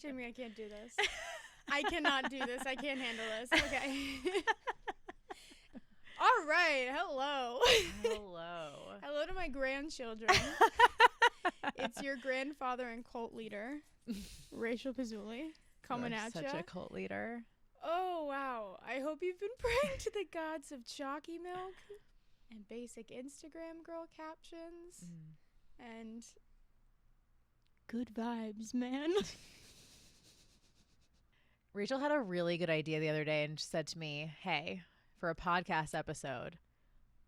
Jamie, I can't do this. I cannot do this. I can't handle this. Okay. All right. Hello. Hello to my grandchildren. It's your grandfather and cult leader, Rachel Pizzulli, coming at you. Such a cult leader. Oh, wow. I hope you've been praying to the gods of chalky milk and basic Instagram girl captions and good vibes, man. Rachel had a really good idea the other day and said to me, hey, for a podcast episode,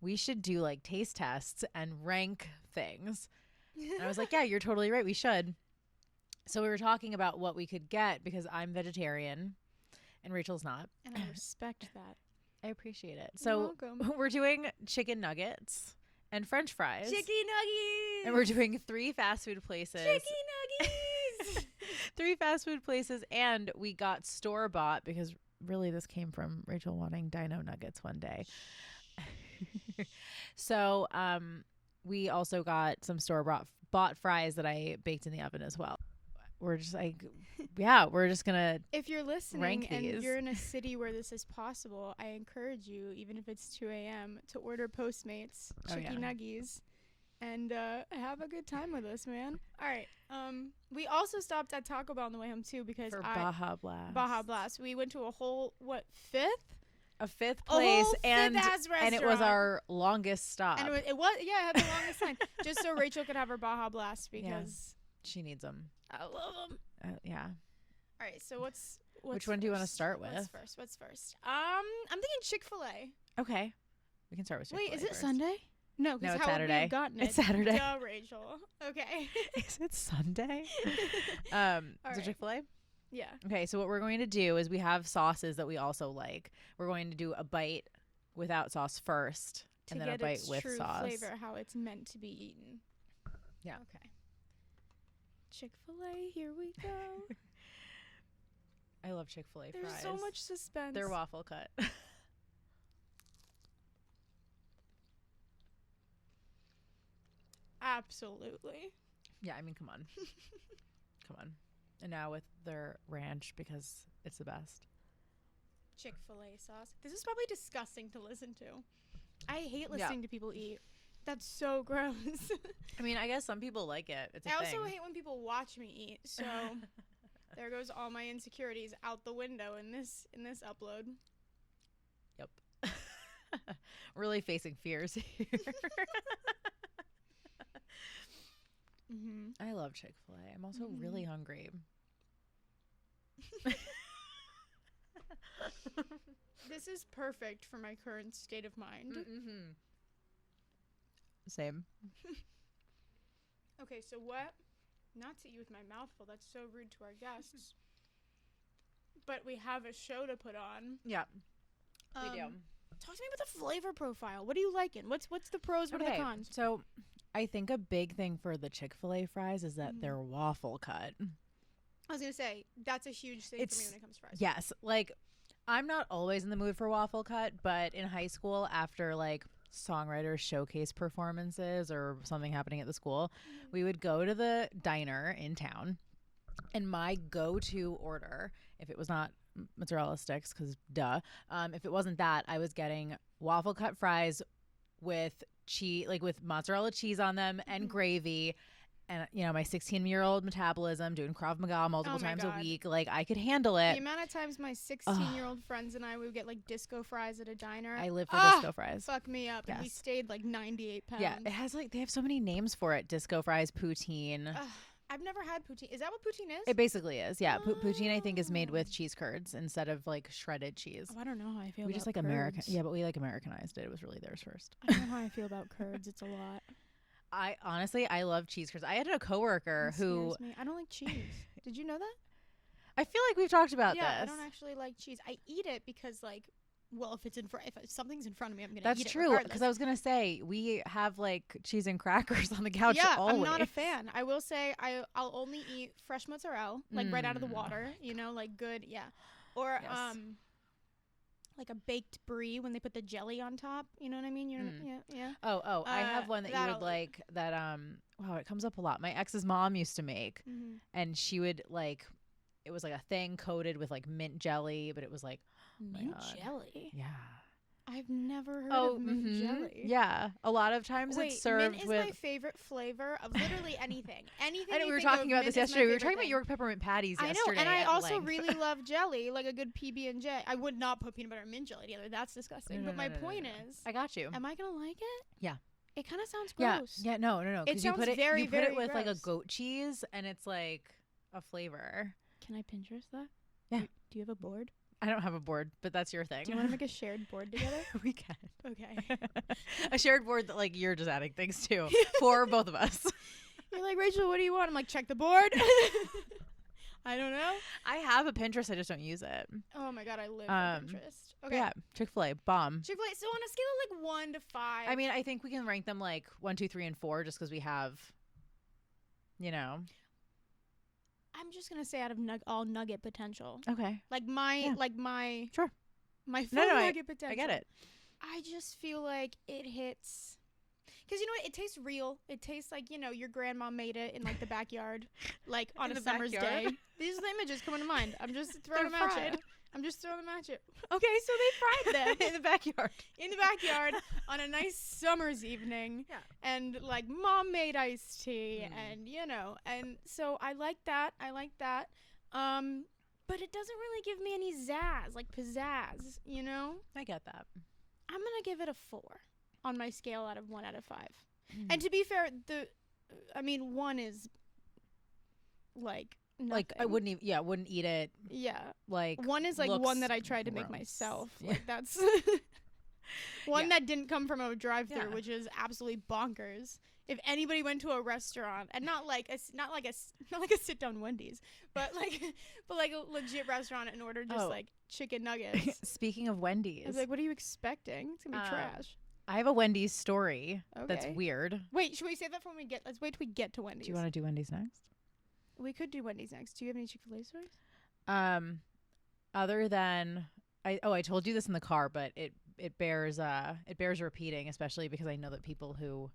we should do like taste tests and rank things. And I was like, yeah, you're totally right. We should. So we were talking about what we could get because I'm vegetarian and Rachel's not. And I respect that. I appreciate it. You're So welcome. we're doing chicken nuggets and French fries. Chicky nuggies. And we're doing 3 fast food places. Chicky nuggies. 3 fast food places. And we got store-bought because really this came from Rachel wanting dino nuggets one day. So we also got some store-bought fries that I baked in the oven as well. We're just like, yeah, we're just going to If you're listening rank and these. you're in a city where this is possible, I encourage you, even if it's 2 a.m., to order Postmates, Chicky Nuggies, and have a good time with us, man. All right. We also stopped at Taco Bell on the way home, too, because for Baja Blast. Baja Blast. We went to a whole, fifth? A 5th place, and it was our longest stop. And it was, yeah, it had the longest line, just so Rachel could have her Baja Blast because she needs them. I love them. Yeah. All right, so what's which one do you want to start with? What's first? I'm thinking Chick-fil-A. Okay, we can start with Chick-fil-A. Wait, is it first. Sunday? No, No, it's how Saturday. would we have gotten it? It's Saturday. Duh, Rachel. Okay. Is it Sunday? All so right. Chick-fil-A? Yeah. Okay, so what we're going to do is we have sauces that we also like. We're going to do a bite without sauce first, and then a bite with true sauce. Flavor, how it's meant to be eaten. Yeah. Okay. Chick-fil-A, here we go. I love Chick-fil-A fries. There's so much suspense. They're waffle cut. Absolutely. Yeah, I mean, come on. Come on. And now with their ranch because it's the best. Chick-fil-A sauce. This is probably disgusting to listen to. I hate listening to people eat. That's so gross. I mean, I guess some people like it. It's a I thing. also hate when people watch me eat. So there goes all my insecurities out the window in this upload. Yep. Really facing fears here. I love Chick-fil-A. I'm also really hungry. This is perfect for my current state of mind. Same. Okay, so what? Not to eat with my mouth full. That's so rude to our guests. But we have a show to put on. Yeah, we do. Talk to me about the flavor profile. What are you liking? What's the pros? What are the cons? So I think a big thing for the Chick-fil-A fries is that they're waffle cut. I was going to say, that's a huge thing for me when it comes to fries. Yes. Like, I'm not always in the mood for waffle cut, but in high school, after like songwriter showcase performances or something happening at the school, we would go to the diner in town, and my go-to order, if it was not mozzarella sticks, because duh, if it wasn't that, I was getting waffle cut fries with cheese, like with mozzarella cheese on them and gravy. And, you know, my 16-year-old metabolism, doing Krav Maga multiple times a week, like, I could handle it. The amount of times my 16-year-old friends and I would get, like, disco fries at a diner. I live for disco fries. Fuck me up. Yes. And we stayed, like, 98 pounds. Yeah, it has, like, they have so many names for it. Disco fries, poutine. I've never had poutine. Is that what poutine is? It basically is, yeah. Poutine, I think, is made with cheese curds instead of, like, shredded cheese. Oh, I don't know how I feel We about just, like, curds. Yeah, but we, like, Americanized it. It was really theirs first. I don't know how I feel about curds. It's a lot. I love cheese curds. I had a coworker who... I don't like cheese. Did you know that? I feel like we've talked about this. Yeah, I don't actually like cheese. I eat it because, like, well, if something's in front of me, I'm gonna eat it. That's true, because I was gonna say we have like cheese and crackers on the couch. Yeah, always. I'm not a fan. I will say I'll only eat fresh mozzarella, like right out of the water. You know, like good, yeah. Or Yes. like a baked brie when they put the jelly on top. You know what I mean? You know, yeah. Oh, I have one that you would like. That wow, it comes up a lot. My ex's mom used to make, and she would like. it was like a thing coated with like mint jelly, but it was like mint jelly. Yeah. I've never heard of mint jelly. Yeah, a lot of times it's served mint is with. my favorite flavor of literally anything. Anything. I know we were talking about this yesterday. We were talking thing. about York peppermint patties yesterday. I know, and I also length. really love jelly, like a good PB&J. I would not put peanut butter and mint jelly together. That's disgusting. But my point is, I got you. Am I gonna like it? Yeah. It kind of sounds gross. Yeah. No. It sounds you put it, very, you put very it with gross. like a goat cheese, and it's like a flavor. Can I Pinterest that? Yeah. Do you have a board? I don't have a board, but that's your thing. Do you want to make a shared board together? We can. Okay. A shared board that like you're just adding things to for both of us. You're like, Rachel, what do you want? I'm like, check the board. I don't know. I have a Pinterest. I just don't use it. Oh my God, I live for Pinterest. Okay. Yeah, Chick-fil-A, bomb. Chick-fil-A. So on a scale of like 1 to 5. I mean, I think we can rank them like 1, 2, 3, and 4, just because we have, you know. I'm just gonna say out of all nugget potential. Okay. Like my Sure. My full nugget potential. I get it. I just feel like it hits. Because you know what? It tastes real. It tastes like, you know, your grandma made it in like the backyard, like on a summer's day. These are the images coming to mind. I'm just throwing them at you. I'm just throwing them at you. Okay, so they fried them in the backyard. In the backyard on a nice summer's evening. Yeah. And like mom made iced tea and you know, and so I like that. But it doesn't really give me any zazz, like pizzazz, you know? I get that. I'm going to give it a 4 on my scale out of 1 out of 5. And to be fair, 1 is like nothing. Like I wouldn't eat it. Yeah. Like 1 is like one that I tried to make myself. Yeah. Like that's one that didn't come from a drive-thru, which is absolutely bonkers. If anybody went to a restaurant and not like a sit-down Wendy's, but like a legit restaurant and ordered just like chicken nuggets. Speaking of Wendy's, I was like, what are you expecting? It's gonna be trash. I have a Wendy's story that's weird. Wait, should we save that for when we get? Let's wait till we get to Wendy's. Do you want to do Wendy's next? We could do Wendy's next. Do you have any Chick-fil-A stories? Other than I told you this in the car, but it bears repeating, especially because I know that people who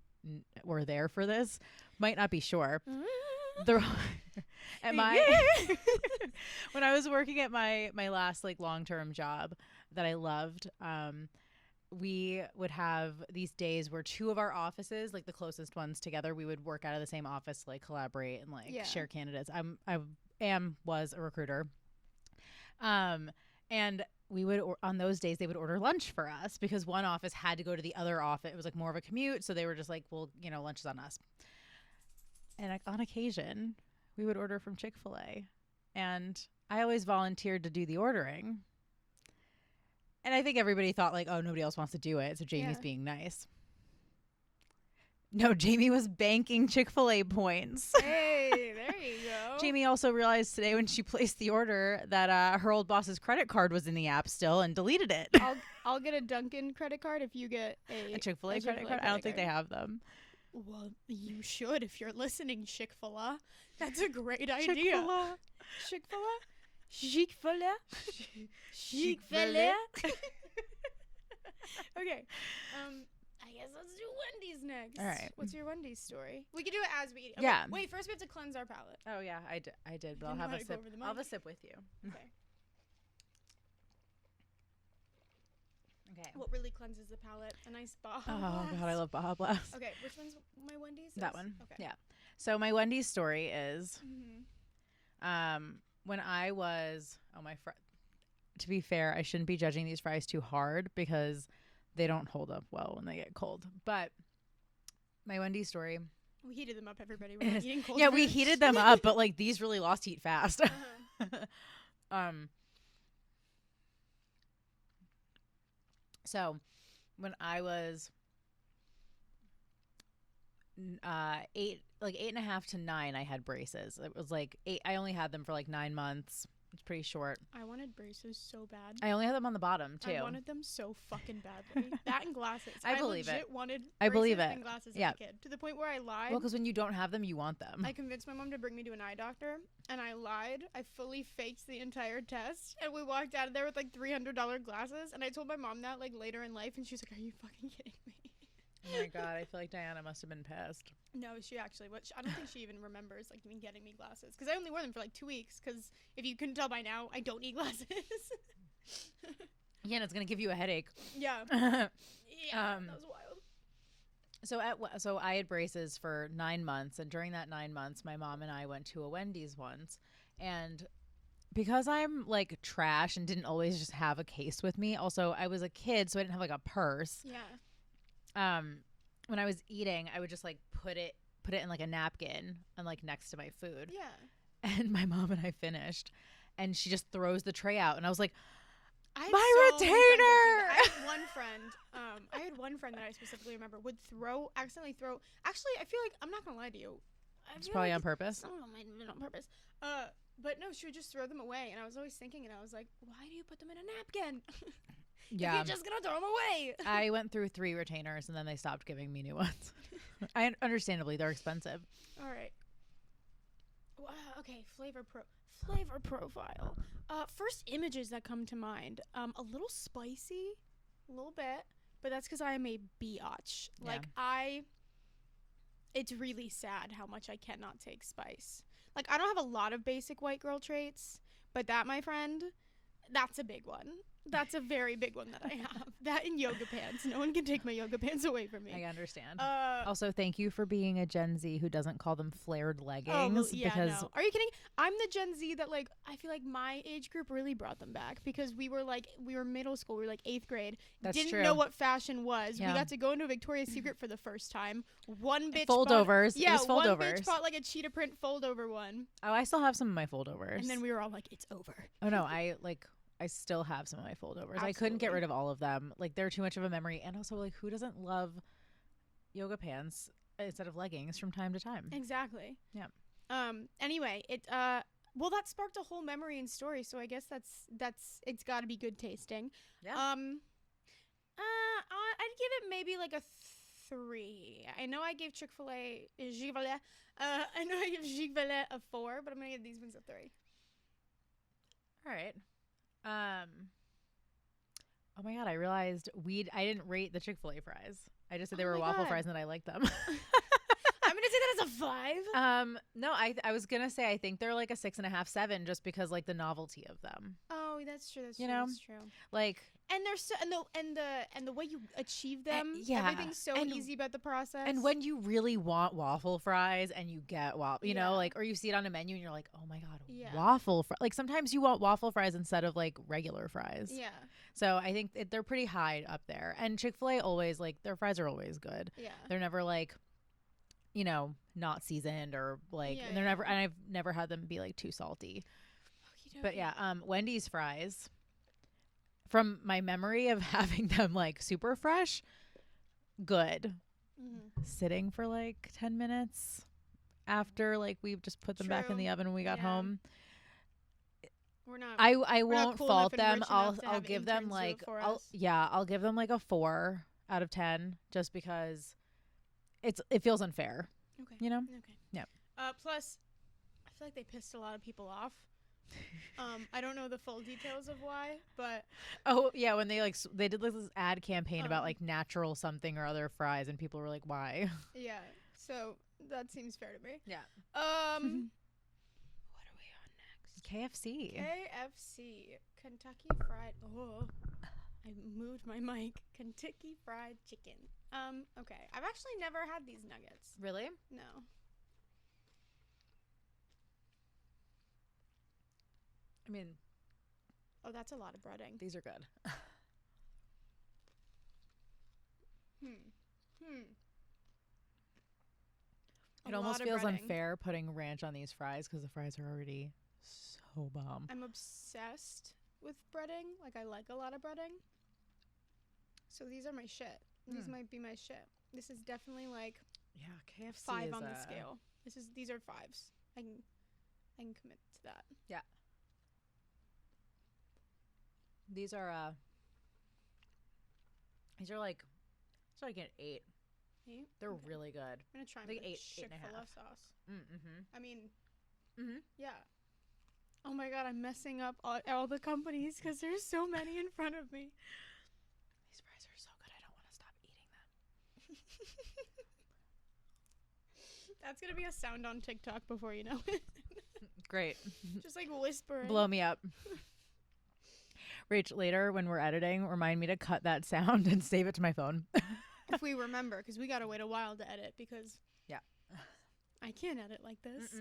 were there for this might not be sure. When I was working at my last like long-term job that I loved, we would have these days where 2 of our offices, like the closest ones together, we would work out of the same office, like collaborate and like share candidates. Was a recruiter. And we would, on those days, they would order lunch for us because one office had to go to the other office. It was like more of a commute. So they were just like, well, you know, lunch is on us. And on occasion, we would order from Chick-fil-A. And I always volunteered to do the ordering. And I think everybody thought like, oh, nobody else wants to do it. So Jamie's being nice. No, Jamie was banking Chick-fil-A points. Hey, there you go. Jamie also realized today when she placed the order that her old boss's credit card was in the app still and deleted it. I'll get a Dunkin' credit card if you get a Chick-fil-A credit card. I don't think they have them. Well, you should if you're listening, Chick-fil-A. That's a great idea. Chick-fil-A. Chick-fil-A? Chick-fil-A? Chick-fil-A? Okay. I guess let's do Wendy's next. All right. What's your Wendy's story? We can do it as we eat. Okay, yeah. Wait, first we have to cleanse our palate. Oh, yeah, I did, but I'll have a sip. I'll have a sip with you. Okay. Okay. What really cleanses the palate? A nice Baja Oh, Blast. God, I love Baja Blast. Okay, which one's my Wendy's? That one. Okay. Yeah. So my Wendy's story is when I was, to be fair, I shouldn't be judging these fries too hard because they don't hold up well when they get cold. But my Wendy's story. We heated them up, everybody. We're not eating cold. Yeah, we heated them up, but like these really lost heat fast. So when I was 8.5 to 9, I had braces. It was like 8. I only had them for like 9 months. It's pretty short. I wanted braces so bad. I only had them on the bottom too. I wanted them so fucking badly. That and glasses. I believe legit it. Wanted I braces believe it. And glasses as a kid, to the point where I lied. Well, because when you don't have them, you want them. I convinced my mom to bring me to an eye doctor, and I lied. I fully faked the entire test, and we walked out of there with like $300 glasses. And I told my mom that like later in life, and she was like, "Are you fucking kidding me?" Oh my God, I feel like Diana must have been pissed. No, she actually, I don't think she even remembers, like, me getting me glasses. Because I only wore them for, like, 2 weeks. Because if you couldn't tell by now, I don't need glasses. Yeah, and it's going to give you a headache. Yeah. Yeah, that was wild. So I had braces for 9 months. And during that 9 months, my mom and I went to a Wendy's once. And because I'm, like, trash and didn't always just have a case with me. Also, I was a kid, so I didn't have, like, a purse. Yeah. When I was eating, I would just like put it in like a napkin and like next to my food. Yeah. And my mom and I finished, and she just throws the tray out, and I was like, my retainer. I had one friend that I specifically remember would accidentally throw. Actually, I feel like I'm not gonna lie to you. It's probably on purpose. I don't know, might have been on purpose. But no, she would just throw them away, and I was always thinking, and I was like, why do you put them in a napkin? Yeah, you're just gonna throw them away. I went through 3 retainers, and then they stopped giving me new ones. Understandably, they're expensive. All right. Okay, flavor profile. First images that come to mind. A little spicy, a little bit, but that's because I am a biatch. Yeah. Like it's really sad how much I cannot take spice. Like, I don't have a lot of basic white girl traits, but that, my friend, that's a big one. That's a very big one that I have. That and yoga pants. No one can take my yoga pants away from me. I understand. Also, thank you for being a Gen Z who doesn't call them flared leggings. Oh, well, yeah, because no. Are you kidding? I'm the Gen Z that, like, I feel like my age group really brought them back because we were middle school. We were like 8th grade. That's Didn't true. know what fashion was. Yeah. We got to go into a Victoria's Secret for the first time. One bitch foldovers. Yeah, it was foldovers. One bitch bought like a cheetah print foldover one. Oh, I still have some of my foldovers. And then we were all like, it's over. Oh no, I still have some of my foldovers. Absolutely. I couldn't get rid of all of them. Like, they're too much of a memory. And also, like, who doesn't love yoga pants instead of leggings from time to time? Exactly. Yeah. Anyway, well, that sparked a whole memory and story. So I guess it's got to be good tasting. Yeah. I'd give it maybe like a 3. I know I gave Chick-fil-A I know I gave Chick-fil-A a 4, but I'm gonna give these ones a 3. All right. Oh my God, I realized I didn't rate the Chick-fil-A fries. I just said they were waffle fries and that I liked them. I'm gonna say that as a 5. No, I was gonna say I think they're like a 6.5, 7, just because like the novelty of them. Oh, that's true. That's you true. know? That's true. Like, and they're so and the way you achieve them, yeah, everything's so easy about the process. And when you really want waffle fries and you get waffle, you know, like, or you see it on a menu and you're like, oh my God, waffle fries. Like, sometimes you want waffle fries instead of like regular fries. Yeah. So I think they're pretty high up there. And Chick-fil-A always, like, their fries are always good. Yeah. They're never like, you know, not seasoned or like, and they're never, and I've never had them be like too salty. But yeah, Wendy's fries, from my memory of having them like super fresh, good. Mm-hmm. Sitting for like 10 minutes after like we've just put them back in the oven when we got home. We're not. I won't cool fault them. I'll give them like I'll give them like a 4 out of 10 just because it feels unfair. Okay. You know? Okay. Yeah. Plus, I feel like they pissed a lot of people off. I don't know the full details of why, but when they did this ad campaign about like natural something or other fries, and people were like, why? Yeah. So that seems fair to me. Yeah. What are we on next? KFC. Kentucky Fried. Oh, I moved my mic. Kentucky Fried Chicken. Okay. I've actually never had these nuggets. Really? No. I mean, oh, that's a lot of breading. These are good. It almost feels unfair putting ranch on these fries because the fries are already so bomb. I'm obsessed with breading. Like, I like a lot of breading. So these are my shit. These might be my shit. This is definitely like KFC 5 on the scale. These are 5s. I can commit to that. Yeah. These are like an 8. 8? They're really good. I'm gonna try like 8, Chick-fil-A sauce. Mm-hmm. I mean, yeah. Oh my God, I'm messing up all the companies because there's so many in front of me. These fries are so good. I don't want to stop eating them. That's going to be a sound on TikTok before you know it. Great. Just like whispering. Blow me up. Rach, later when we're editing, remind me to cut that sound and save it to my phone. If we remember, because we got to wait a while to edit because yeah, I can't edit like this.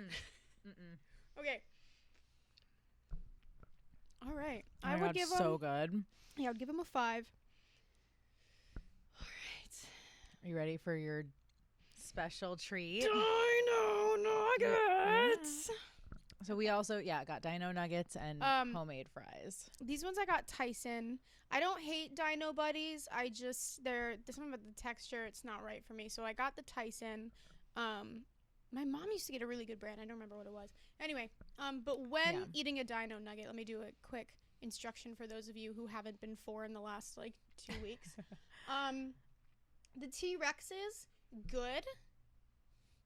Okay. All right. I would give so good. Yeah, I would give him a 5. All right. Are you ready for your special treat? Dino nuggets. So we also got dino nuggets and homemade fries. These ones I got Tyson. I don't hate Dino Buddies. There's something about the texture. It's not right for me. So I got the Tyson. My mom used to get a really good brand. I don't remember what it was. Anyway, but when eating a dino nugget, let me do a quick instruction for those of you who haven't been 4 in the last 2 weeks. The T-Rexes, good.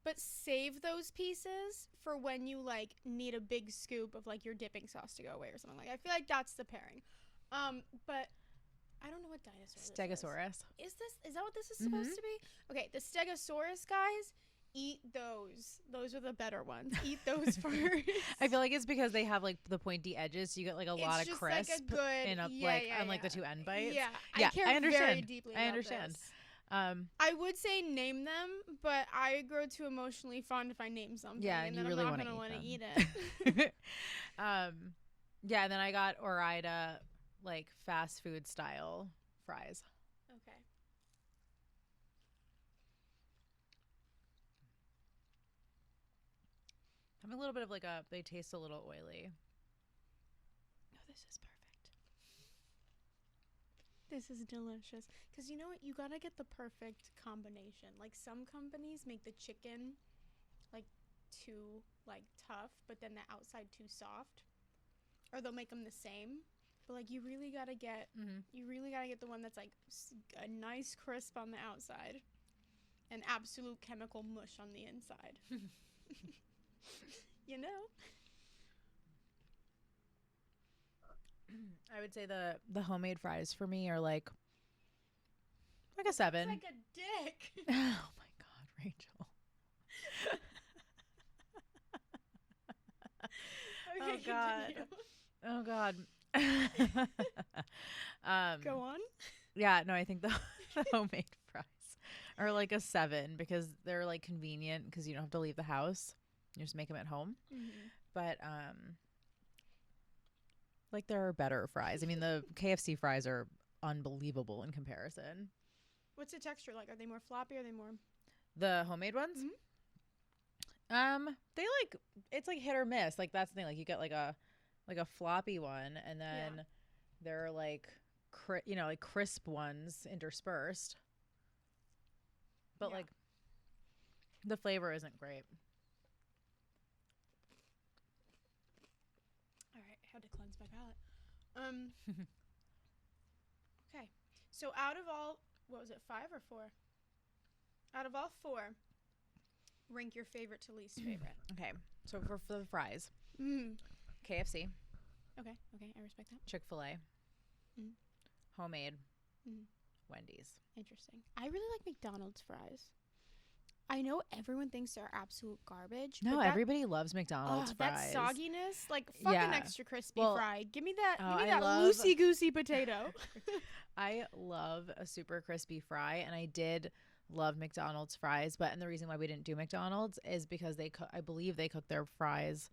But save those pieces for when you need a big scoop of your dipping sauce to go away or something. I feel like that's the pairing. But I don't know what dinosaur Stegosaurus. Is that what this is supposed to be? Okay, the Stegosaurus guys, eat those. Those are the better ones. Eat those first. I feel like it's because they have the pointy edges, so you get a lot of crisp on the two end bites. Yeah, I care very deeply about I understand. This. I would say name them, but I grow too emotionally fond if I name something. Yeah, and then I'm not gonna want to eat it. And then I got Ore-Ida fast food style fries. Okay. I'm a little bit of they taste a little oily. Oh, this is perfect. This is delicious. Because you know what? You got to get the perfect combination. Some companies make the chicken, too, tough, but then the outside too soft. Or they'll make them the same. But, you really got to get, the one that's, a nice crisp on the outside. And absolute chemical mush on the inside. You know? I would say the homemade fries for me are a 7. It's like a dick. Oh my God, Rachel. Okay, oh God. Go on. Yeah, no, I think the homemade fries are a 7 because they're convenient because you don't have to leave the house. You just make them at home. Mm-hmm. But there are better fries. I mean, the KFC fries are unbelievable in comparison. What's the texture like? Are they more floppy or are they more? The homemade ones? Mm-hmm. They it's hit or miss. That's the thing. You get a floppy one and then there are crisp ones interspersed. But the flavor isn't great. Had to cleanse my palate. Okay. So out of all, what was it, 5 or 4? Out of all 4, rank your favorite to least favorite. Okay. So for the fries, KFC. Okay, I respect that. Chick-fil-A. Homemade. Wendy's. Interesting. I really like McDonald's fries. I know everyone thinks they're absolute garbage. No, everybody loves McDonald's fries. That sogginess, fuck an extra crispy fry. Give me that loosey goosey potato. I love a super crispy fry, and I did love McDonald's fries. And the reason why we didn't do McDonald's is because I believe they cook their fries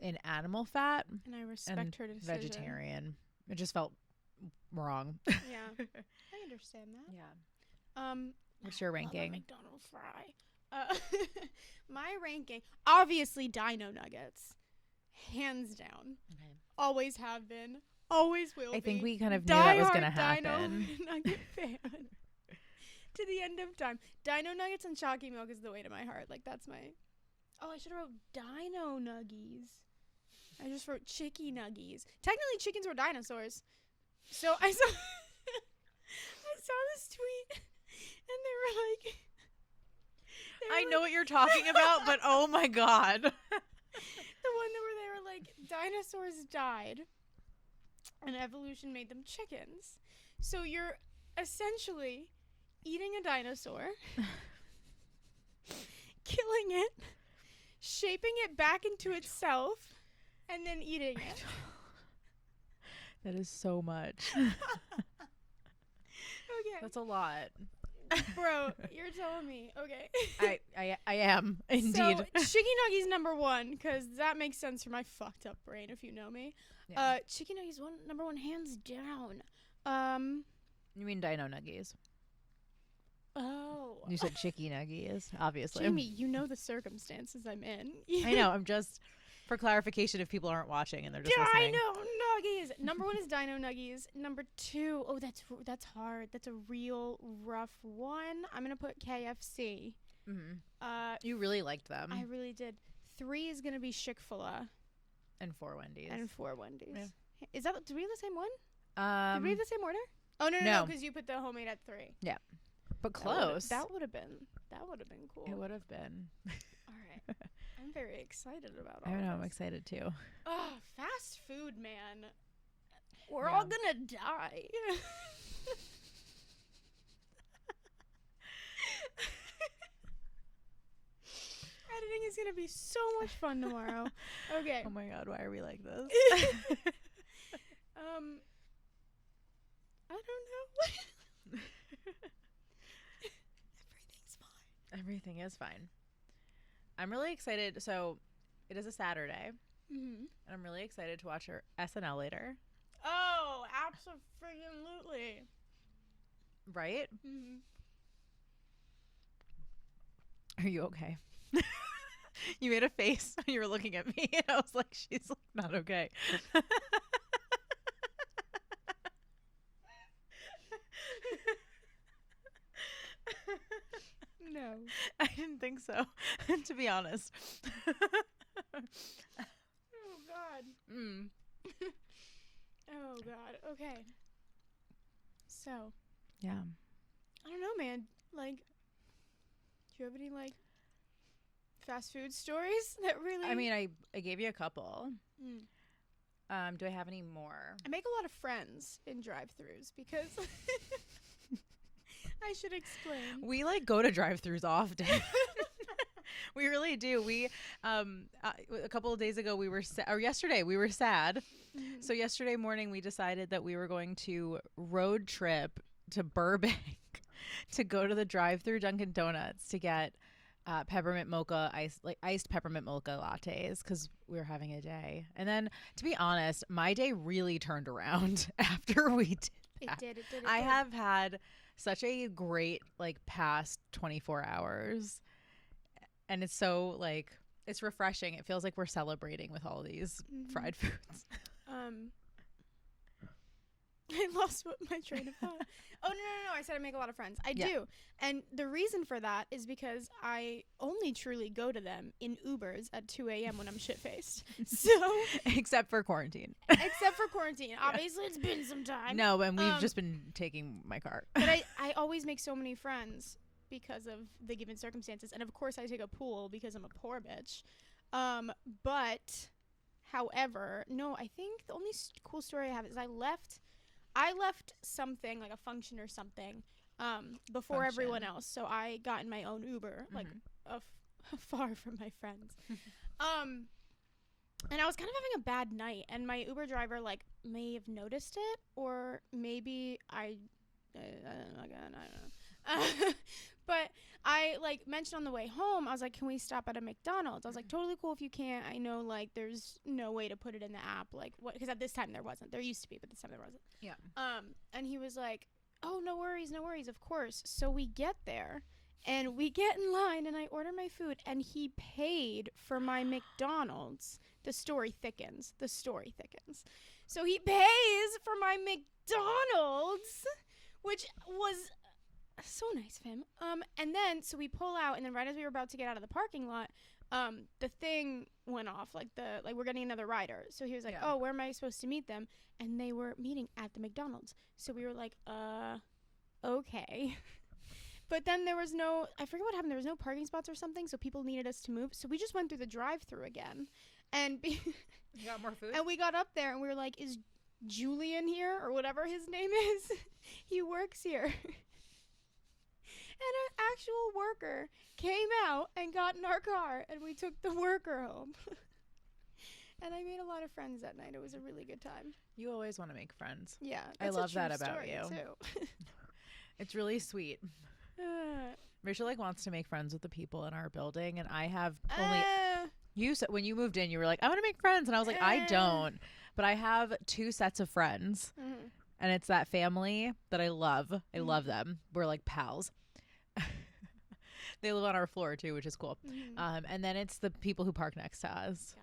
in animal fat. And I respect her decision. Vegetarian. It just felt wrong. Yeah, I understand that. Yeah. What's your ranking? McDonald's fry. My ranking, obviously Dino Nuggets, hands down. Okay. Always have been, always will be. I think we kind of knew that was going to happen. Dino Nugget fan. To the end of time. Dino Nuggets and chalky milk is the way to my heart. That's my. Oh, I should have wrote Dino Nuggies. I just wrote chicky nuggies. Technically, chickens were dinosaurs. So I saw this tweet. And they were I know what you're talking about, but oh my God. The one where they were dinosaurs died and evolution made them chickens. So you're essentially eating a dinosaur, killing it, shaping it back into itself, and then eating it. That is so much. Okay. That's a lot. Bro, you're telling me. Okay. I am, indeed. So, chicky nuggies number 1, because that makes sense for my fucked up brain if you know me. Yeah. Chicky nuggies number 1, hands down. You mean dino nuggies? Oh. You said chicky nuggies, obviously. Jamie, you know the circumstances I'm in. I know. I'm just, for clarification, if people aren't watching and they're just listening. Dino nuggies. Number 1 is dino nuggies. Number 2, oh, that's hard. That's a real rough one. I'm gonna put KFC. Mm-hmm. You really liked them. I really did. 3 is gonna be Chick-fil-A. And 4 Wendy's. And 4 Wendy's. Yeah. Is that? Did we have the same one? Did we have the same order? Oh no, because you put the homemade at 3. Yeah. But close. That would have been cool. It would have been. All right. I'm very excited about all I know. this. I'm excited too. Oh, fast food, man. We're all gonna die. Editing is gonna be so much fun tomorrow. Okay. Oh my god, why are we like this? I don't know. Everything's fine. Everything is fine. I'm really excited. So, it is a Saturday. Mm-hmm. And I'm really excited to watch our SNL later. Oh, absolutely. Right? Mm-hmm. Are you okay? You made a face when you were looking at me, and I was like, she's not okay. No. I didn't think so, to be honest. Oh, God. Oh, God. Okay. So. Yeah. I don't know, man. Like, do you have any, like, fast food stories that really... I mean, I gave you a couple. Mm. Do I have any more? I make a lot of friends in drive-thrus because... I should explain. We, like, go to drive-thrus often. We really do. We, a couple of days ago, yesterday, we were sad. Mm-hmm. So yesterday morning, we decided that we were going to road trip to Burbank to go to the drive-thru Dunkin' Donuts to get peppermint mocha iced peppermint mocha lattes because we were having a day. And then, to be honest, my day really turned around after we did that. It did. I have had such a great past 24 hours, and it's so it's refreshing. It feels like we're celebrating with all these fried foods. I lost my train of thought. Oh, no. I said I make a lot of friends. I do. And the reason for that is because I only truly go to them in Ubers at 2 a.m. when I'm shit-faced. So, except for quarantine. Obviously, it's been some time. No, and we've just been taking my car. But I always make so many friends because of the given circumstances. And, of course, I take a pool because I'm a poor bitch. But, however, no, I think the only cool story I have is I left something, like a function or something, before everyone else. So I got in my own Uber, far from my friends. And I was kind of having a bad night, and my Uber driver, may have noticed it, or maybe I don't know. But I, mentioned on the way home, I was like, can we stop at a McDonald's? I was like, totally cool if you can't. I know, there's no way to put it in the app. What? Because at this time there wasn't. There used to be, but this time there wasn't. Yeah. And he was like, oh, no worries, of course. So we get there, and we get in line, and I order my food, and he paid for my McDonald's. The story thickens. So he pays for my McDonald's, which was... so nice of him. And then, so we pull out, and then right as we were about to get out of the parking lot, the thing went off, we're getting another rider. So he was like, oh, where am I supposed to meet them? And they were meeting at the McDonald's. So we were like, okay. But then there was I forget what happened. There was no parking spots or something, so people needed us to move. So we just went through the drive-thru again. And you got more food? And we got up there, and we were like, is Julian here? Or whatever his name is. He works here. an actual worker came out and got in our car, and we took the worker home. And I made a lot of friends that night. It was a really good time. You always want to make friends. Yeah. I love that about you. Too. It's really sweet. Rachel wants to make friends with the people in our building, and I have only you said when you moved in, you were like, I want to make friends, and I was like, I don't, but I have 2 sets of friends, and it's that family that I love. I love them. We're like pals. They live on our floor too, which is cool. And then it's the people who park next to us.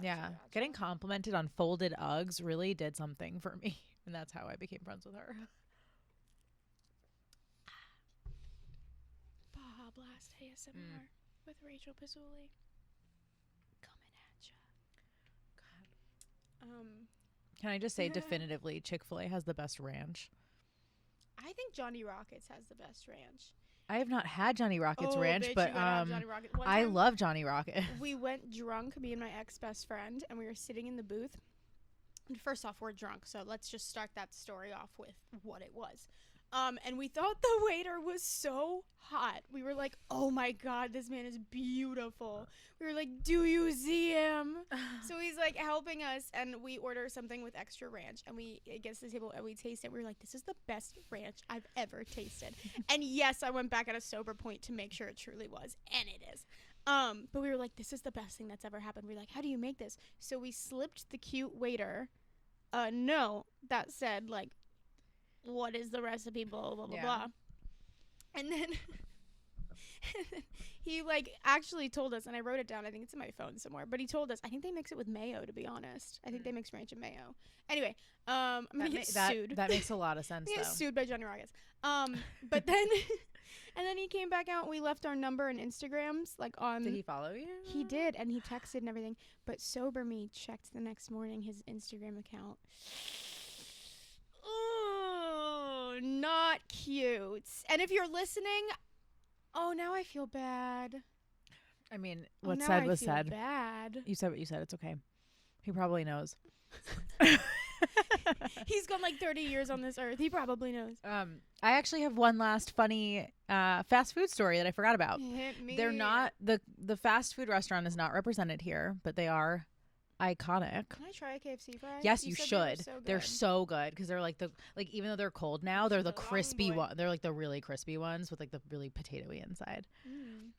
Gotcha. Getting complimented on folded Uggs really did something for me, and that's how I became friends with her. Baja Blast ASMR with Rachel Pizzulli. Coming at ya. God. Can I just say definitively, Chick-fil-A has the best ranch? I think Johnny Rockets has the best ranch. I have not had Johnny Rockets ranch, bitch, but I love Johnny Rocket. We went drunk, me and my ex-best friend, and we were sitting in the booth. And first off, we're drunk, so let's just start that story off with what it was. And we thought the waiter was so hot. We were like, oh my God, this man is beautiful. We were like, do you see him? So he's like helping us, and we order something with extra ranch, and we get to the table and we taste it. We were like, this is the best ranch I've ever tasted. And yes, I went back at a sober point to make sure it truly was, and it is. But we were like, this is the best thing that's ever happened. We were like, how do you make this? So we slipped the cute waiter a note that said, like, what is the recipe, blah, blah, blah, blah. And then he, like, actually told us, and I wrote it down. I think it's in my phone somewhere. But he told us, I think they mix it with mayo, to be honest. I think they mix ranch and mayo. Anyway, I'm going to get sued. That makes a lot of sense, though. Get sued by Johnny Rockets. But then, and then he came back out, and we left our number and Instagrams, like, on. Did he follow you? He did, and he texted and everything. But sober me checked the next morning his Instagram account. Not cute. And if you're listening, now I feel bad. I mean, what's said was said. Bad. You said what you said. It's okay. He probably knows. He's gone like 30 years on this earth. He probably knows. I actually have one last funny fast food story that I forgot about. Hit me. They're not the fast food restaurant is not represented here, but they are iconic. Can I try a KFC fry? Yes, you should. They're so good because they're like even though they're cold now, they're the crispy one. They're like the really crispy ones with like the really potatoey inside.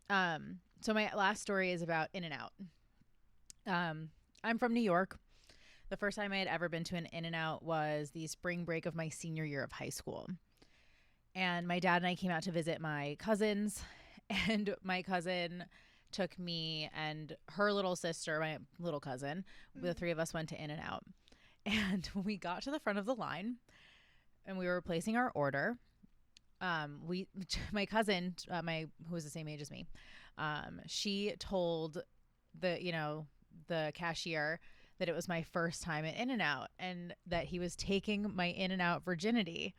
So my last story is about In-N-Out. I'm from New York. The first time I had ever been to an In-N-Out was the spring break of my senior year of high school. And my dad and I came out to visit my cousins, and my cousin took me and her little sister, my little cousin. The 3 of us went to In-N-Out. And when we got to the front of the line and we were placing our order, my cousin, who was the same age as me, she told the cashier that it was my first time at In-N-Out and that he was taking my In-N-Out virginity.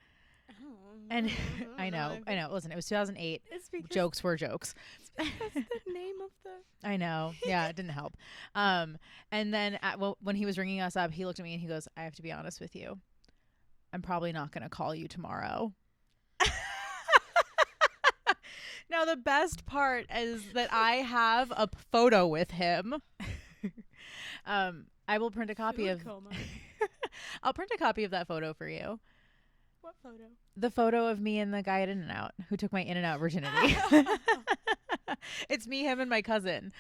And I know. Listen, it was 2008. Jokes were jokes. That's the name of the. I know. Yeah, it didn't help. And then when he was ringing us up, he looked at me and he goes, I have to be honest with you. I'm probably not going to call you tomorrow. Now, the best part is that I have a photo with him. I will print a copy of. I'll print a copy of that photo for you. What photo? The photo of me and the guy at In-N-Out who took my In-N-Out virginity. It's me, him, and my cousin.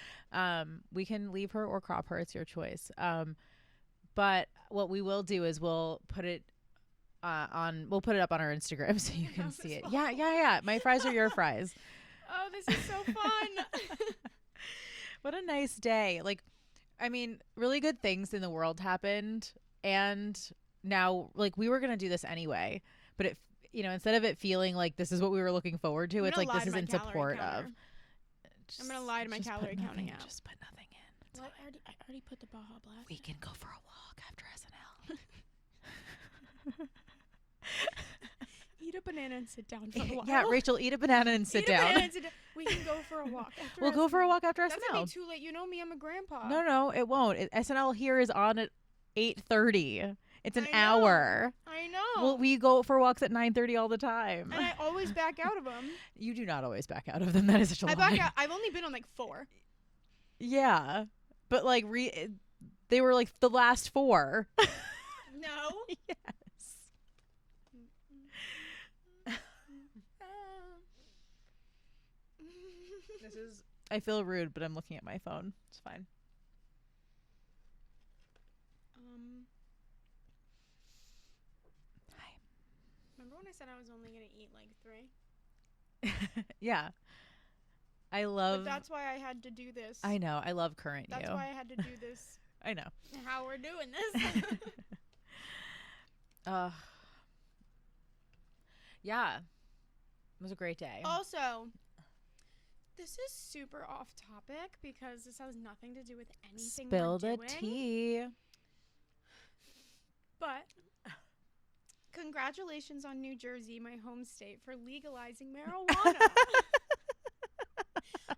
We can leave her or crop her. It's your choice. But what we will do is we'll put it we'll put it up on our Instagram so you can see it. Yeah. My fries are your fries. Oh, this is so fun. What a nice day. Like, I mean, really good things in the world happened. And now, like, we were going to do this anyway. But it, instead of it feeling like this is what we were looking forward to, it's like this is in support of. I'm going to lie to my calorie counting app. Just put nothing in. Well, I already put the Baja Blast. We can go for a walk after SNL. Eat a banana and sit down for a while. Yeah, Rachel, eat a banana and sit down. We can go for a walk after We'll go for a walk after SNL. That's going to be too late. You know me, I'm a grandpa. No, it won't. SNL here is on at 8:30. It's an hour. I know. Well, we go for walks at 9:30 all the time. And I always back out of them. You do not always back out of them. That is such a lie. I back out. I've only been on like 4. Yeah. But like they were like the last 4. No. Yes. I feel rude, but I'm looking at my phone. It's fine. Hi. Remember when I said I was only gonna eat like 3? Yeah. But that's why I had to do this. I know. I love current you. That's why I had to do this. I know. How we're doing this. Yeah. It was a great day. Also, this is super off topic because this has nothing to do with anything Spill we're the doing. tea. But congratulations on New Jersey, my home state, for legalizing marijuana.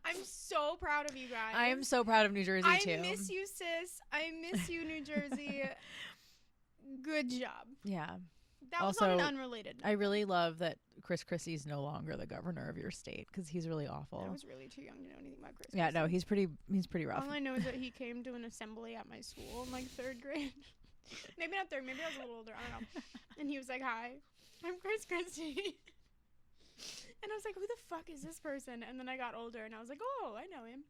I'm so proud of you guys. I am so proud of New Jersey, too. I miss you, sis. I miss you, New Jersey. Good job. Yeah. That was on an unrelated note. I really love that Chris Christie's no longer the governor of your state because he's really awful. I was really too young to know anything about Chris. Yeah, no, he's pretty rough. All I know is that he came to an assembly at my school in like 3rd grade. Maybe not 3rd. Maybe I was a little older. I don't know. And he was like, "Hi, I'm Chris Christie." And I was like, "Who the fuck is this person?" And then I got older and I was like, "Oh, I know him."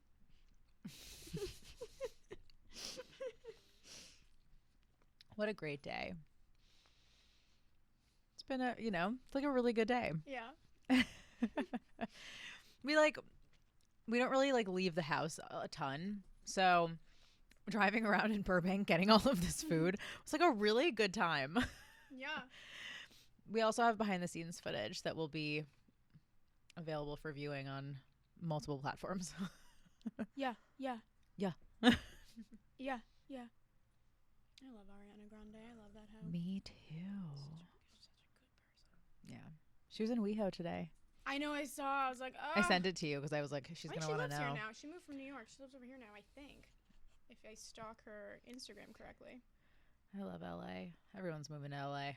What a great day. It's been it's like a really good day. Yeah. We don't really like leave the house a ton. So driving around in Burbank, getting all of this food was like a really good time. Yeah. We also have behind the scenes footage that will be available for viewing on multiple platforms. Yeah. Yeah. Yeah. Yeah. I love Ariana Grande. I love that hoe. Me too. She's such a good person. Yeah. She was in WeHo today. I know. I saw. I was like, oh. I sent it to you because I was like, she's going to want to know. She lives here now. She moved from New York. She lives over here now, I think. If I stalk her Instagram correctly. I love LA. Everyone's moving to LA.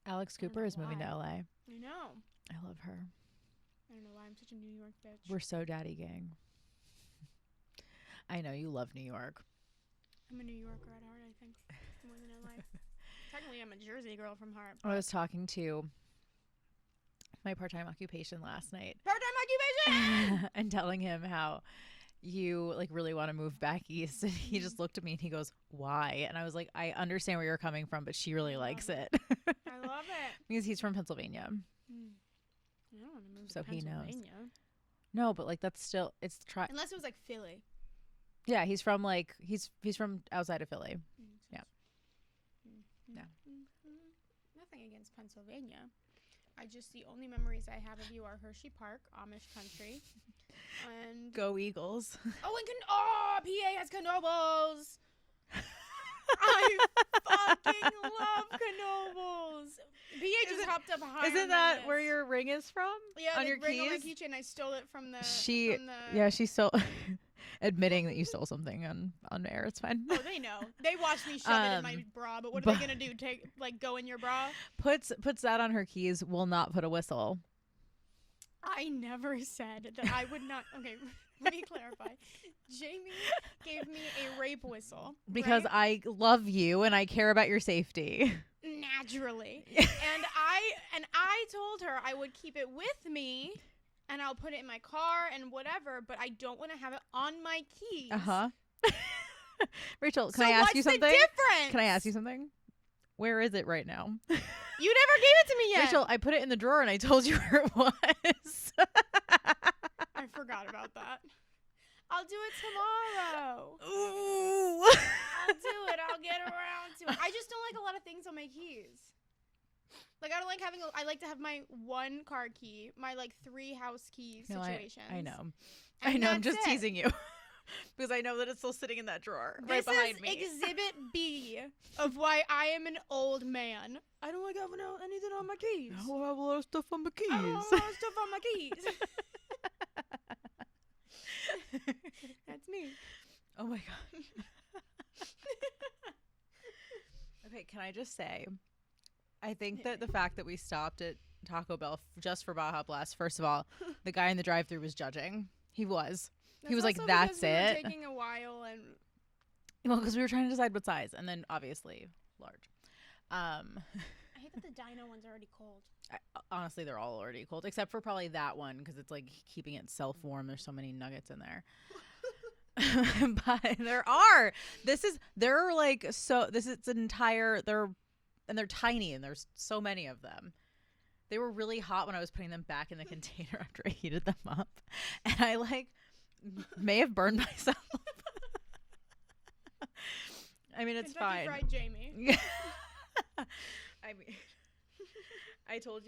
Alex Cooper is moving to LA. I know. I love her. I don't know why I'm such a New York bitch. We're so daddy gang. I know you love New York. I'm a New Yorker at heart, I think, more than LA. Technically, I'm a Jersey girl from heart. I was talking to my part-time occupation last night. Part-time occupation! And telling him how you like really want to move back east. And he just looked at me and he goes, "Why?" And I was like, I understand where you're coming from, but she really likes it. I love it. Because he's from Pennsylvania. I don't want to move So to he knows. Pennsylvania. No, but like that's still Unless it was like Philly. Yeah, he's from like he's from outside of Philly. Yeah. Yeah. Nothing against Pennsylvania. The only memories I have of you are Hershey Park, Amish country. And Go Eagles. PA has Knobles. I fucking love Knobles. PA just hopped up high. Isn't that where your ring is from? Yeah, on the your ring keys? on my keychain. I stole it from the. She stole. Admitting that you stole something on air, it's fine. Oh, they know. They watched me shove it in my bra, but what are they gonna do? Go in your bra? Puts that on her keys. Will not put a whistle. I never said that I would not. Okay, let me clarify. Jamie gave me a rape whistle because right? I love you and I care about your safety. Naturally, and I told her I would keep it with me. And I'll put it in my car and whatever, but I don't want to have it on my keys. Rachel, can I ask you something? What's the difference? Can I ask you something? Where is it right now? You never gave it to me yet. Rachel, I put it in the drawer and I told you where it was. I forgot about that. I'll do it tomorrow. Ooh. I'll do it. I'll get around to it. I just don't like a lot of things on my keys. Like, I don't like having I like to have my 1 car key, my, 3 house key situations. I know. I know. I'm just teasing you. Because I know that it's still sitting in that drawer right behind me. This is Exhibit B of why I am an old man. I don't like having anything on my keys. I have a lot of stuff on my keys. I have a lot of stuff on my keys. That's me. Oh my god. Okay, can I just say, I think that the fact that we stopped at Taco Bell just for Baja Blast, first of all, the guy in the drive-thru was judging. He was. He was like, "That's it." We were taking a while, and well, because we were trying to decide what size, and then obviously large. I hate that the dino one's already cold. Honestly, they're all already cold, except for probably that one because it's like keeping itself warm. There's so many nuggets in there. But they're like, so this is an entire, they're tiny and there's so many of them. They were really hot when I was putting them back in the container after I heated them up, and I like may have burned myself. I mean, it's Kentucky fine. Fried Jamie. I mean, I told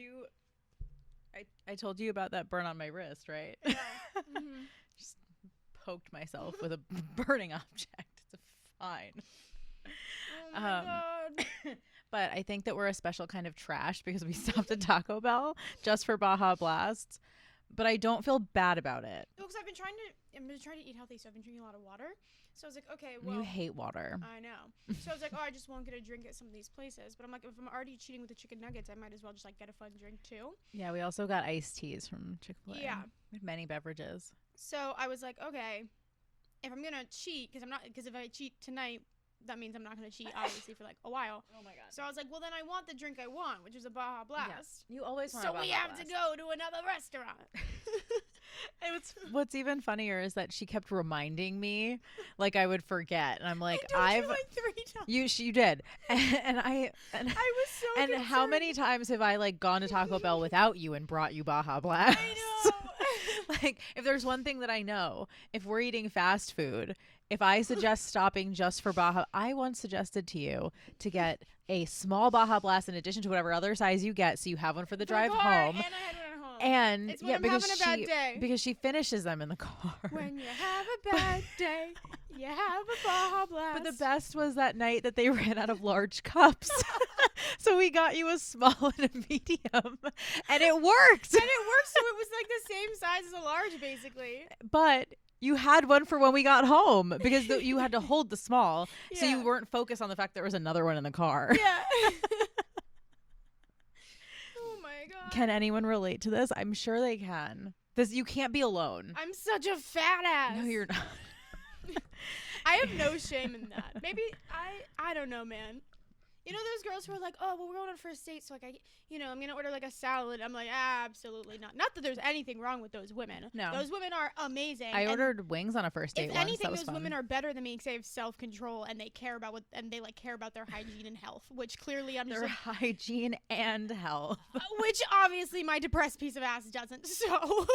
you about that burn on my wrist, right? Yeah. Mm-hmm. Just poked myself with a burning object. It's fine. Oh my god. But I think that we're a special kind of trash because we stopped at Taco Bell just for Baja Blast. But I don't feel bad about it. Because I've been trying to eat healthy, so I've been drinking a lot of water. So I was like, okay, well, you hate water. I know. So I was like, oh, I just won't get a drink at some of these places. But I'm like, if I'm already cheating with the chicken nuggets, I might as well just like get a fun drink too. Yeah, we also got iced teas from Chick-fil-A. Yeah, we had many beverages. So I was like, okay, if I'm gonna cheat, because if I cheat tonight, that means I'm not gonna cheat obviously for like a while. Oh my god. So I was like, well, then I want the drink I want, which is a Baja Blast. Yeah. You always want. So we have to go to another restaurant. And what's even funnier is that she kept reminding me, like I would forget, and I'm like, I've like 3 times. You did, and I was so. And concerned. how many times have I like gone to Taco Bell without you and brought you Baja Blast? I know. Like, if there's one thing that I know, if we're eating fast food, if I suggest stopping just for Baja, I once suggested to you to get a small Baja Blast in addition to whatever other size you get, so you have one for the drive home. And I had one at home. And it's when I'm having a bad day. Because she finishes them in the car. When you have a bad day, you have a Baja Blast. But the best was that night that they ran out of large cups. So we got you a small and a medium. And it worked. So it was like the same size as a large, basically. But you had one for when we got home because you had to hold the small. Yeah. So you weren't focused on the fact there was another one in the car. Yeah. Oh my god. Can anyone relate to this? I'm sure they can. You can't be alone. I'm such a fat ass. No, you're not. I have no shame in that. Maybe I don't know, man. You know those girls who are like, oh, well, we're going on a first date, so like I'm gonna order like a salad. I'm like, absolutely not. Not that there's anything wrong with those women. No, those women are amazing. I ordered wings on a first date. If once. anything, those fun. Women are better than me because they have self-control and they care about care about their hygiene and health, which clearly I'm just their hygiene and health, which obviously my depressed piece of ass doesn't. So,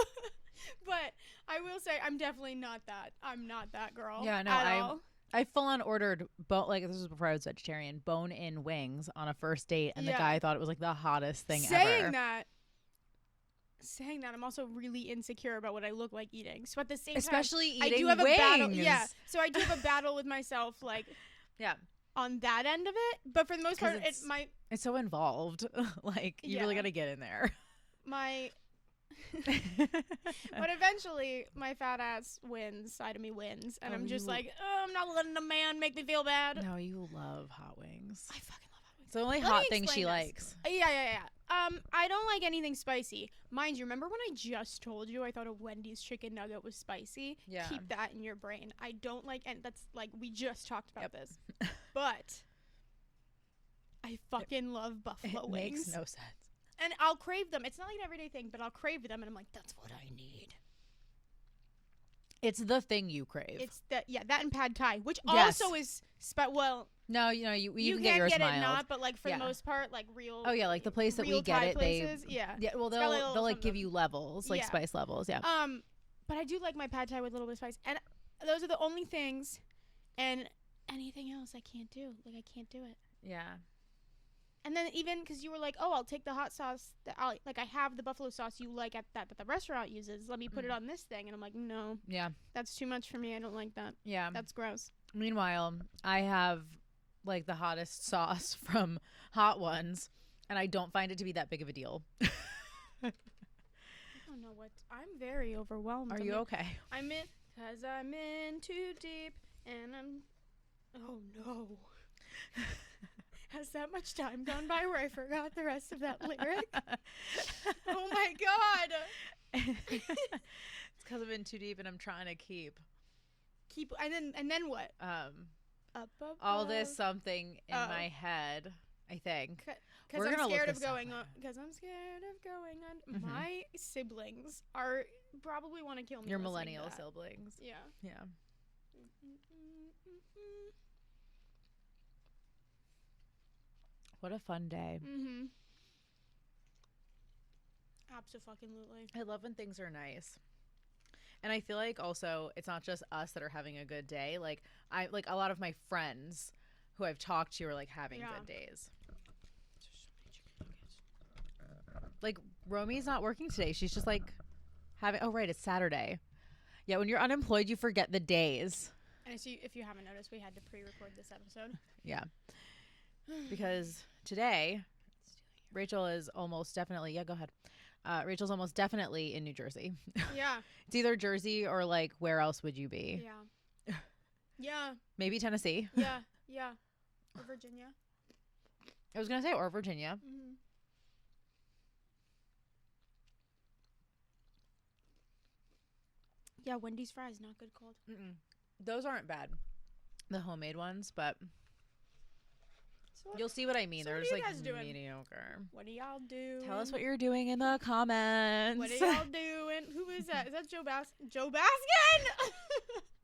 but I will say I'm definitely not that. I'm not that girl. Yeah, no, I full on ordered this was before I was vegetarian, bone-in wings on a first date, and the guy thought it was like the hottest thing ever. Saying that, I'm also really insecure about what I look like eating. So at the same especially time, eating I do have wings. a battle. Yeah, so I do have a battle with myself, like on that end of it. But for the most part, it's so involved. Like you really got to get in there. But eventually my fat ass side of me wins, and I'm just like, oh, I'm not letting a man make me feel bad. No, you love hot wings. I fucking love hot wings. It's the only hot thing she likes. Yeah. I don't like anything spicy. Mind you, remember when I just told you I thought a Wendy's chicken nugget was spicy? Yeah. Keep that in your brain. I don't like, and that's like, we just talked about this. But I fucking love buffalo wings. It makes no sense. And I'll crave them. It's not like an everyday thing, but I'll crave them, and I'm like, that's what I need. It's the thing you crave. It's that and pad thai, which also is no, you can get yours get mild. it not, but like for the most part, like real. Oh yeah, like the place that we get Thai it, places, well they'll like give you levels, like spice levels, yeah. But I do like my pad thai with a little bit of spice, and those are the only things, and anything else I can't do. Like I can't do it. Yeah. And then even because you were like, oh, I'll take the hot sauce I have the buffalo sauce you like that the restaurant uses. Let me put it on this thing. And I'm like, no. Yeah. That's too much for me. I don't like that. Yeah. That's gross. Meanwhile, I have like the hottest sauce from Hot Ones, and I don't find it to be that big of a deal. I don't know what. I'm very overwhelmed. Are you okay? I'm in too deep And oh no. Has that much time gone by where I forgot the rest of that lyric? Oh my god. It's because I've been too deep and I'm trying to keep and then what? Up above. all this something in my head, I think. Because I'm scared of going on. Because I'm scared of going on. Mm-hmm. My siblings are probably want to kill me. Your millennial siblings. Yeah. Yeah. What a fun day. Mm-hmm. Absolutely. I love when things are nice. And I feel like also it's not just us that are having a good day. Like a lot of my friends who I've talked to are like having good days. Like Romy's not working today. She's just like having it's Saturday. Yeah, when you're unemployed you forget the days. And so if you haven't noticed, we had to pre-record this episode. Yeah. Because today Rachel is almost definitely go ahead. Rachel's almost definitely in New Jersey. Yeah. It's either Jersey or like where else would you be? Yeah. Yeah. Maybe Tennessee. Yeah. Yeah. Or Virginia. I was going to say or Virginia. Mm-hmm. Yeah, Wendy's fries, not good cold. Mm-mm. Those aren't bad. The homemade ones, but you'll see what I mean. So they're just like doing? Mediocre. What do y'all do? Tell us what you're doing in the comments. What are y'all doing? Who is that? Is that Joe Baskin?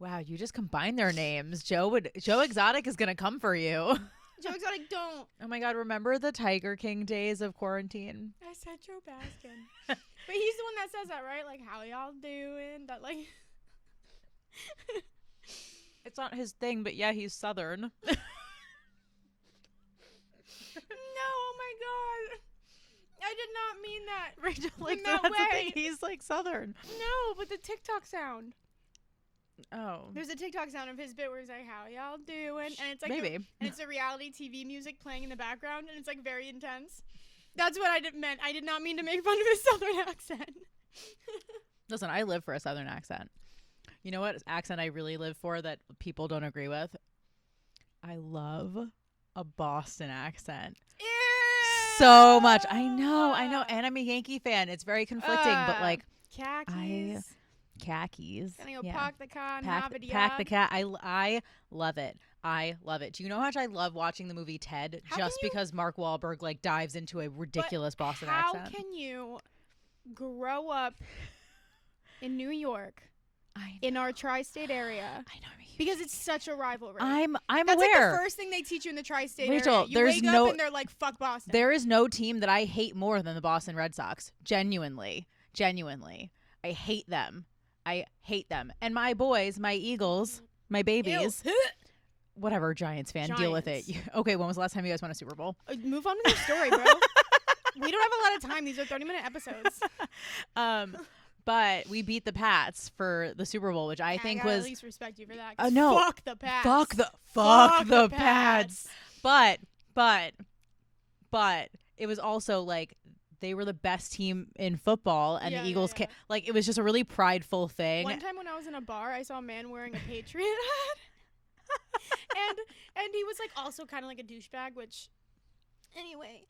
Wow, you just combined their names. Joe Exotic is gonna come for you. Joe Exotic, don't. Oh my God, remember the Tiger King days of quarantine? I said Joe Baskin. But he's the one that says that, right? Like, how y'all doing? That, like... It's not his thing, but yeah, he's Southern. No, oh my God. I did not mean that. Rachel, like, that that's way. the thing. He's, like, Southern. No, but the TikTok sound. Oh. There's a TikTok sound of his bit where he's like, how y'all doing? And it's like... Maybe. And it's a reality TV music playing in the background, and it's, like, very intense. That's what I meant. I did not mean to make fun of his Southern accent. Listen, I live for a Southern accent. You know what accent I really live for that people don't agree with? I love a Boston accent. Ew! So much. I know. And I'm a Yankee fan. It's very conflicting, but like... Khakis. Khakis. Gonna go park the car and pack the cat. I love it. I love it. Do you know how much I love watching the movie Ted? Because Mark Wahlberg like dives into a ridiculous Boston accent. How can you grow up in New York, in our tri-state area? I know. Because it's such a rivalry. I'm That's aware. That's like the first thing they teach you in the tri-state Rachel, area. You wake up and they're like, fuck Boston. There is no team that I hate more than the Boston Red Sox. Genuinely. I hate them. And my boys, my Eagles, my babies. Whatever, Giants fan. Deal with it. Okay, when was the last time you guys won a Super Bowl? Move on with your story, bro. We don't have a lot of time. These are 30-minute episodes. But we beat the Pats for the Super Bowl, which I think was... at least respect you for that. No. Fuck the Pats. Fuck the Pats. But it was also like they were the best team in football, and the Eagles can't... Like, it was just a really prideful thing. One time when I was in a bar, I saw a man wearing a Patriot hat. and he was like also kind of like a douchebag, which... Anyway...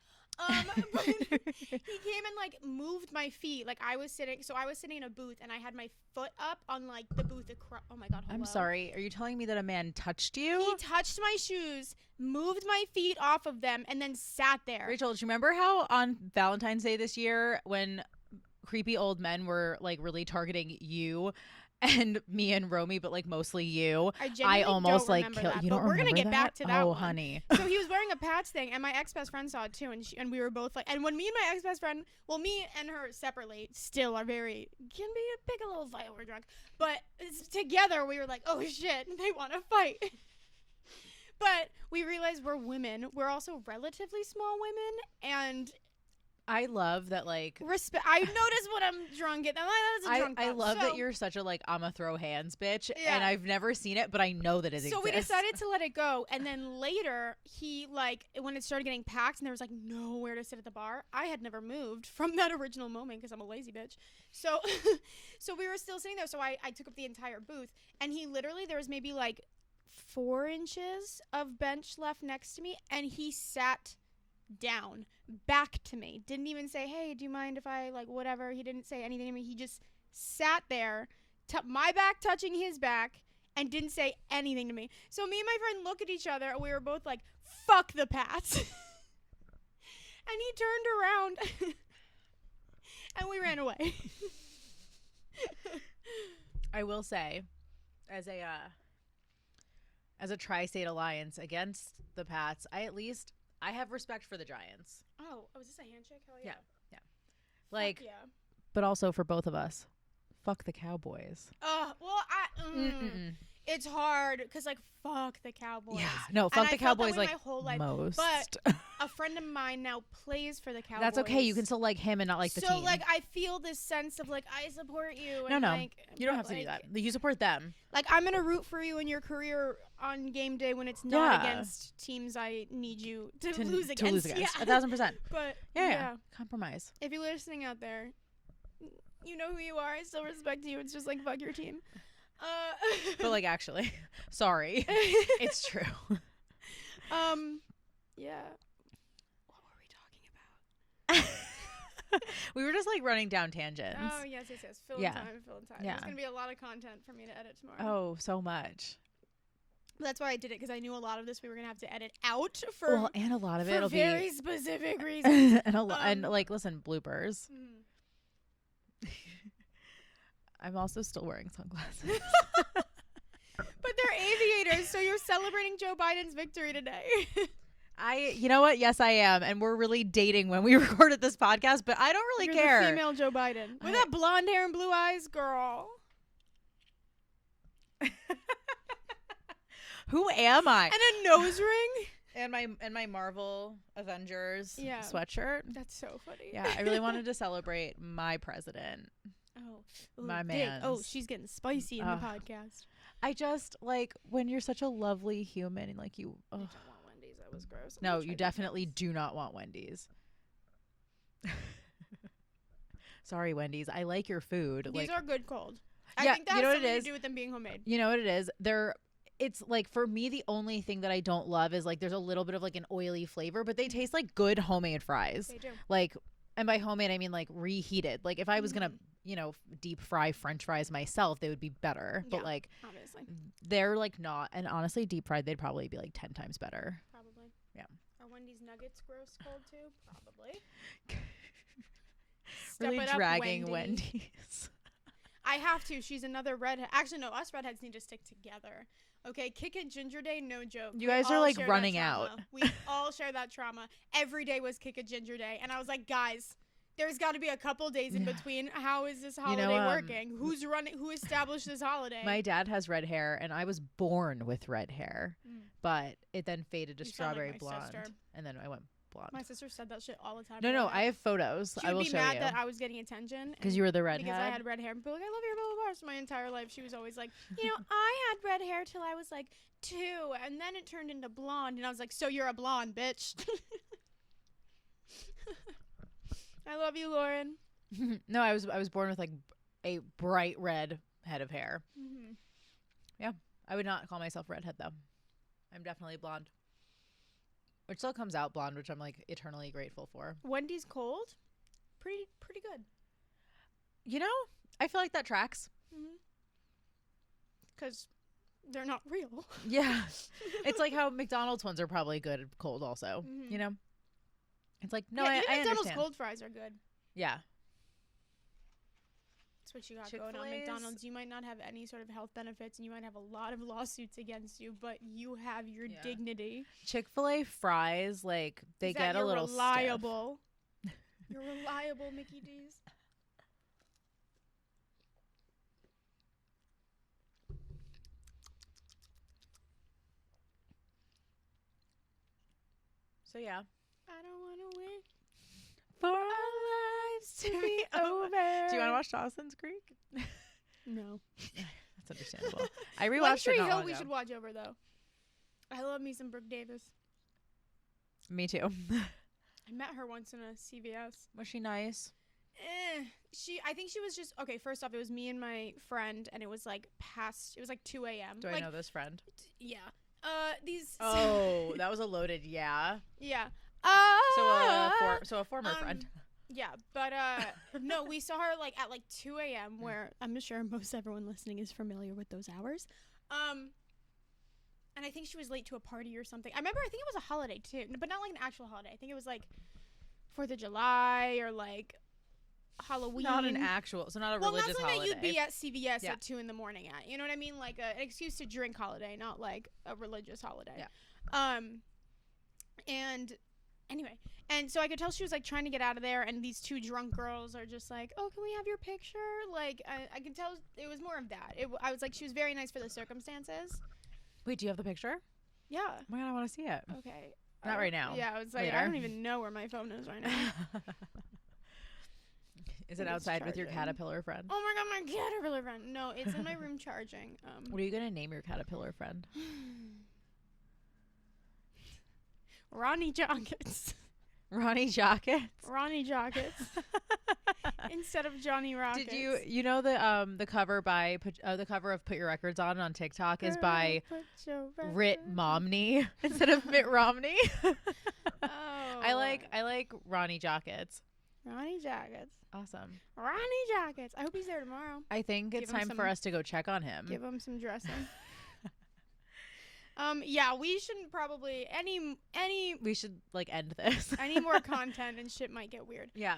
but he came and like moved my feet. Like I was sitting in a booth and I had my foot up on like the booth across. Oh my God, hello. I'm sorry. Are you telling me that a man touched you? He touched my shoes, moved my feet off of them, and then sat there. Rachel, do you remember how on Valentine's Day this year when creepy old men were like really targeting you and me and Romy, but like mostly you? I almost don't like killed you. We're gonna get back to that. Oh, one. honey. So he was wearing a Pats thing, and my ex-best friend saw it too, and we were both like, and when me and my ex-best friend, well, me and her separately, still are can be a big little fight when we're drunk, but together we were like, oh shit, they want to fight. But we realized we're women. We're also relatively small women, and I love that, like... I notice when I'm drunk. I love that you're such a, like, I'ma throw hands bitch. Yeah. And I've never seen it, but I know that it exists. So we decided to let it go. And then later, he, like, when it started getting packed and there was, like, nowhere to sit at the bar, I had never moved from that original moment because I'm a lazy bitch. So so we were still sitting there. So I took up the entire booth. And he literally, there was maybe, like, 4 inches of bench left next to me, and he sat down back to me. Didn't even say, hey, do you mind if I, like, whatever. He didn't say anything to me. He just sat there, my back touching his back, and didn't say anything to me. So me and my friend look at each other, and we were both like, fuck the Pats. And he turned around, and we ran away. I will say, as a tri-state alliance against the Pats, I have respect for the Giants. Oh, was this a handshake? Hell yeah. Yeah. Like, yeah. But also for both of us, fuck the Cowboys. It's hard because, like, fuck the Cowboys. Yeah, no, fuck the Cowboys, like, my whole life. most. But a friend of mine now plays for the Cowboys. That's okay. You can still like him and not like the team. So, like, I feel this sense of, like, I support you. No, and, like, you don't have to do that. You support them. Like, I'm going to root for you in your career on game day when it's not against teams I need you to lose against. To lose against. Yeah. 1,000%. But, yeah. Compromise. If you're listening out there, you know who you are. I still respect you. It's just, like, fuck your team. But, like, actually, sorry. It's true. Yeah. What were we talking about? We were just, like, running down tangents. Oh, yes. Fill in time. Yeah. There's going to be a lot of content for me to edit tomorrow. Oh, so much. That's why I did it, because I knew a lot of this we were going to have to edit out for and a lot of it will be very specific reasons. and like, listen, bloopers. I'm also still wearing sunglasses. But they're aviators, so you're celebrating Joe Biden's victory today. You know what? Yes, I am. And we're really dating when we recorded this podcast, but I don't really care. The female Joe Biden. With that blonde hair and blue eyes, girl. Who am I? And a nose ring. And my Marvel Avengers sweatshirt. That's so funny. Yeah, I really wanted to celebrate my president. Oh, my man. Oh, she's getting spicy in the podcast. I just, like, when you're such a lovely human and, like, you... I don't want Wendy's. That was gross. No, you definitely do not want Wendy's. Sorry, Wendy's. I like your food. These are good cold. Yeah, I think that has something to do with them being homemade. You know what it is? It's, like, for me, the only thing that I don't love is, like, there's a little bit of, like, an oily flavor, but they taste like good homemade fries. They do. Like, and by homemade, I mean, like, reheated. Like, if I was going to, deep fry French fries myself, they would be better. But, like, obviously, they're, like, not. And honestly, deep fried, they'd probably be, like, 10 times better. Probably. Yeah. Are Wendy's nuggets gross cold, too? Probably. Really dragging Wendy's. I have to. She's another redhead. Actually, no, us redheads need to stick together. Okay, Kick It Ginger Day, no joke. You guys are, like, running out. We all share that trauma. Every day was Kick It Ginger Day. And I was like, guys, there's got to be a couple days in between. How is this holiday working? Who's running? Who established this holiday? My dad has red hair, and I was born with red hair. But it then faded to strawberry blonde. Sister. And then I went blonde. My sister said that shit all the time. No, I have photos. I will show you. She would be mad that I was getting attention. Because you were the redhead? Because I had red hair. But like, I love your little bars. My entire life, she was always like, I had red hair till I was like 2. And then it turned into blonde. And I was like, so you're a blonde, bitch. I love you, Lauren. No, I was born with like a bright red head of hair. Mm-hmm. Yeah. I would not call myself redhead, though. I'm definitely blonde. Which still comes out blonde, which I'm like eternally grateful for. Wendy's cold? Pretty good. I feel like that tracks. Because they're not real. Yeah. It's like how McDonald's ones are probably good cold also. Mm-hmm. It's like, no, I McDonald's understand. cold fries are good. Yeah. That's what you got going on McDonald's. You might not have any sort of health benefits, and you might have a lot of lawsuits against you, but you have your dignity. Chick-fil-A fries, like, they get a little reliable. You're reliable, Mickey D's. So, yeah. I don't want to wait for our lives to be over. Do you want to watch Dawson's Creek? No. That's understandable. I rewatched it not long ago. We should watch over, though. I love me some Brooke Davis. Me too. I met her once in a CVS. Was she nice? I think she was just okay. First off, it was me and my friend, and it was like 2 a.m. Do I know this friend? Yeah. These. Oh, that was a loaded yeah. Yeah. So a former friend. Yeah, but no, we saw her like at like 2 a.m. where I'm sure most everyone listening is familiar with those hours. And I think she was late to a party or something. I think it was a holiday too, but not like an actual holiday. I think it was like 4th of July or like Halloween. Not an actual, so not a religious holiday. Well, not something that you'd be at CVS at 2 a.m. at. You know what I mean? Like an excuse to drink holiday, not like a religious holiday. Yeah. And anyway, and so I could tell she was like trying to get out of there, and these two drunk girls are just like, "Oh, can we have your picture?" Like I could tell it was more of that. I was like, she was very nice for the circumstances. Wait, do you have the picture? Yeah. Oh my God, I want to see it. Okay. Not right now. Yeah, I was like, later. I don't even know where my phone is right now. Is it outside with your caterpillar friend? Oh my God, my caterpillar friend. No, it's in my room charging. What are you gonna name your caterpillar friend? Ronnie Jockets. Ronnie Jockets. Ronnie Jockets. Instead of Johnny Rockets. Did you know the cover of Put Your Records On TikTok is by Rit Momney instead of Mitt Romney? Oh. I like Ronnie Jockets. Ronnie Jockets. Awesome. Ronnie Jockets. I hope he's there tomorrow. I think it's time for us to go check on him. Give him some dressing. Yeah, we shouldn't probably we should like end this. Any more content and shit might get weird. Yeah.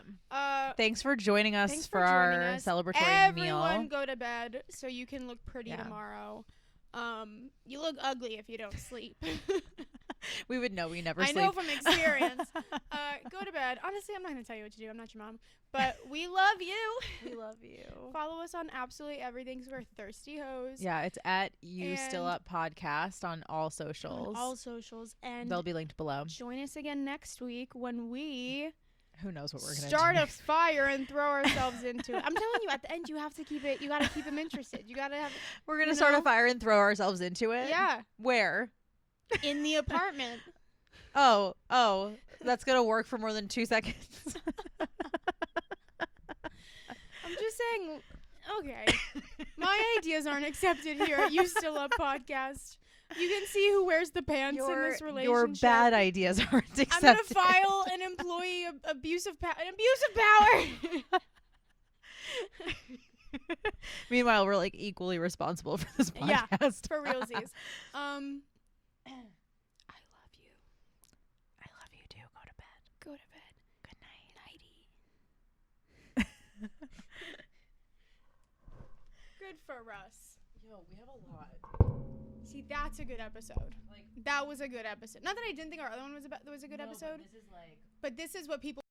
Thanks for joining us for our celebratory meal. Everyone go to bed so you can look pretty tomorrow. You look ugly if you don't sleep. We would know. We never sleep. I know from experience. Go to bed. Honestly, I'm not going to tell you what to do. I'm not your mom. But we love you. We love you. Follow us on absolutely everything because we're thirsty hoes. Yeah, it's at You Still Up Podcast on all socials. On all socials. And they'll be linked below. Join us again next week when we... Who knows what we're going to start a fire and throw ourselves into it. I'm telling you, at the end, you have to keep them interested. You got to have... We're going to start a fire and throw ourselves into it? Yeah. Where? In the apartment. Oh, that's going to work for more than 2 seconds. I'm just saying, okay. My ideas aren't accepted here at You Still Up Podcast. You can see who wears the pants in this relationship. Your bad ideas aren't accepted. I'm going to file an employee abuse of power. Meanwhile, we're like equally responsible for this podcast. Yeah, for realsies. I love you. I love you too. Go to bed. Go to bed. Good night. Nighty. Good for us. Yo, we have a lot. See, that's a good episode. Like, that was a good episode. Not that I didn't think our other one was a good episode. But this is like... But this is what people